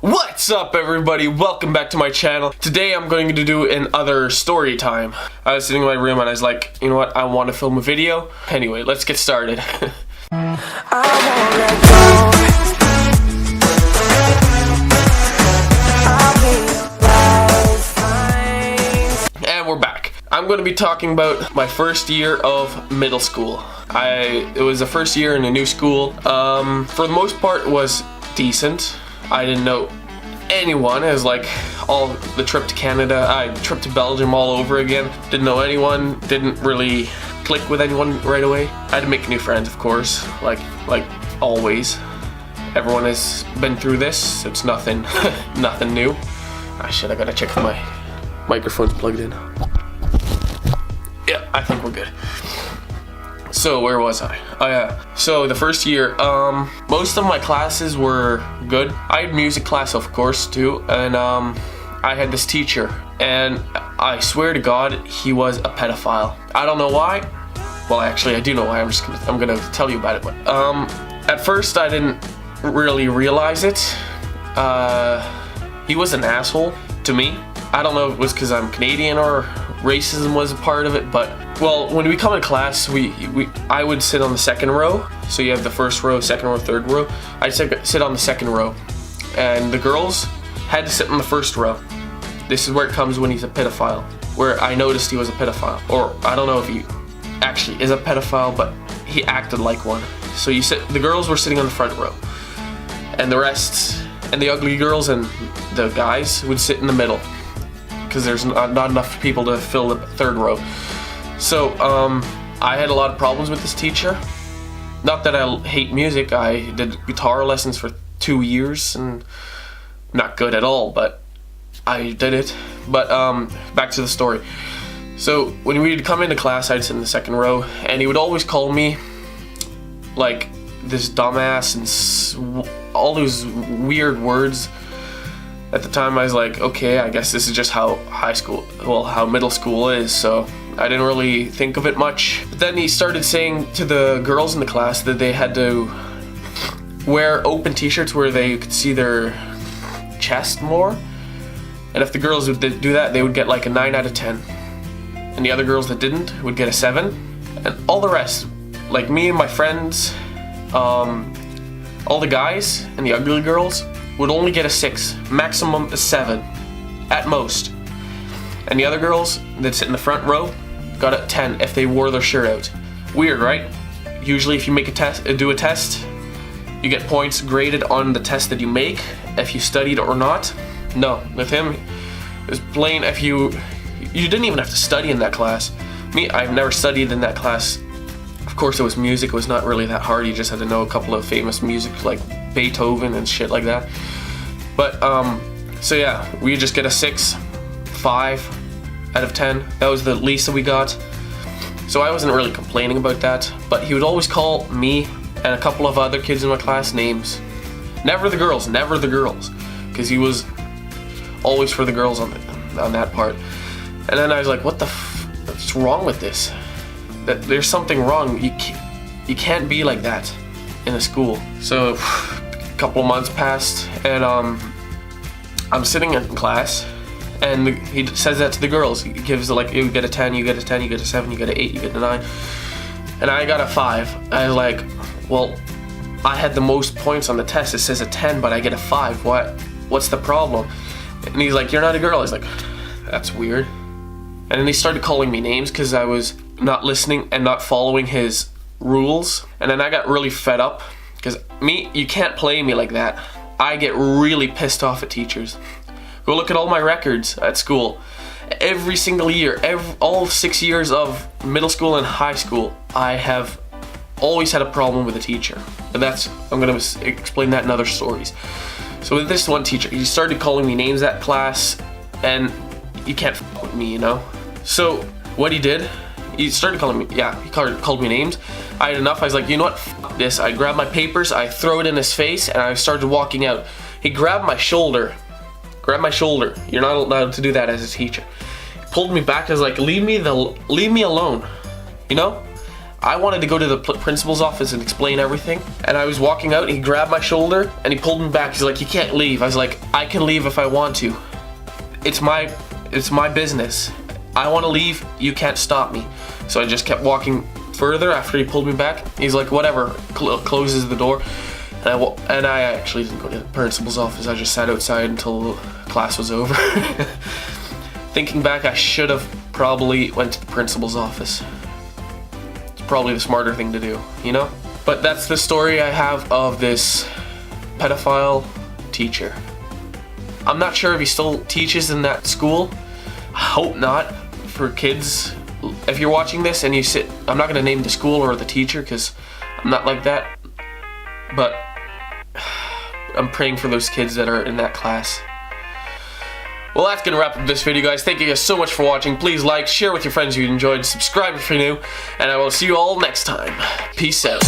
What's up, everybody? Welcome back to my channel. Today I'm going to do another story time. I was sitting in my room and I was like, you know what, I want to film a video. Anyway, let's get started. And we're back. I'm going to be talking about my first year of middle school. It was the first year in a new school. For the most part, it was decent. I didn't know anyone. It was like all the trip to Canada, trip to Belgium all over again. Didn't know anyone, didn't really click with anyone right away. I had to make new friends, of course, like always. Everyone has been through this. It's nothing, nothing new. Ah shit, I gotta check if my microphone's plugged in. Yeah, I think we're good. So where was I? Oh yeah. So the first year, most of my classes were good. I had music class, of course, too, and I had this teacher, and I swear to God, he was a pedophile. I don't know why. Well, actually, I do know why. I'm gonna tell you about it. But at first, I didn't really realize it. He was an asshole to me. I don't know if it was because I'm Canadian or racism was a part of it, but well, when we come in class, I would sit on the second row. So you have the first row, second row, third row. I'd sit on the second row, and the girls had to sit on the first row. This is where it comes when he's a pedophile, where I noticed he was a pedophile, or I don't know if he actually is a pedophile, but he acted like one. So the girls were sitting on the front row, and the rest, and the ugly girls and the guys would sit in the middle, because there's not enough people to fill the third row. So I had a lot of problems with this teacher. Not that I hate music. I did guitar lessons for 2 years and not good at all, but I did it. But back to the story. So when we'd come into class, I'd sit in the second row, and he would always call me like this dumbass and all those weird words. At the time, I was like, okay, I guess this is just how how middle school is, so I didn't really think of it much. But then he started saying to the girls in the class that they had to wear open t-shirts where they could see their chest more. And if the girls would do that, they would get like a 9 out of 10. And the other girls that didn't would get a 7. And all the rest, like me and my friends, all the guys and the ugly girls, would only get a 6, maximum a 7, at most. And the other girls that sit in the front row got a 10 if they wore their shirt out. Weird, right? Usually if you make do a test, you get points graded on the test that you make, if you studied or not. No, with him, it was plain if you didn't even have to study in that class. Me, I've never studied in that class. Of course, it was music. It was not really that hard. You just had to know a couple of famous music like Beethoven and shit like that. But so yeah, we just get a 6, 5 out of 10. That was the least that we got. So I wasn't really complaining about that. But he would always call me and a couple of other kids in my class names. Never the girls, because he was always for the girls on that part. And then I was like, what's wrong with this? That there's something wrong. You can't be like that in a school. So a couple of months passed, and I'm sitting in class, and he says that to the girls. He gives like, you get a 10, you get a 10, you get a 7, you get an 8, you get a 9, and I got a 5. I was like, well, I had the most points on the test. It says a 10, but I get a 5. What's the problem? And he's like, you're not a girl. I was like, that's weird. And then he started calling me names because I was not listening and not following his rules. And then I got really fed up because you can't play me like that. I get really pissed off at teachers. Go look at all my records at school. Every single year, all 6 years of middle school and high school, I have always had a problem with a teacher. And I'm gonna explain that in other stories. So with this one teacher, he started calling me names at class, and you can't f with me, you know? So what he did, he started calling me, he called me names. I had enough. I was like, you know what, f this. I grabbed my papers, I throw it in his face, and I started walking out. He grabbed my shoulder. You're not allowed to do that as a teacher. He pulled me back. I was like, leave me alone, you know? I wanted to go to the principal's office and explain everything, and I was walking out, and he grabbed my shoulder, and he pulled me back. He's like, you can't leave. I was like, I can leave if I want to. It's my business. I want to leave, you can't stop me. So I just kept walking further after he pulled me back. He's like, whatever, closes the door. And I actually didn't go to the principal's office. I just sat outside until class was over. Thinking back, I should have probably went to the principal's office. It's probably the smarter thing to do, you know? But that's the story I have of this pedophile teacher. I'm not sure if he still teaches in that school. I hope not. For kids, if you're watching this and you sit, I'm not going to name the school or the teacher because I'm not like that. But I'm praying for those kids that are in that class. Well, that's gonna wrap up this video, guys. Thank you guys so much for watching. Please like, share with your friends if you enjoyed, subscribe if you're new, and I will see you all next time. Peace out.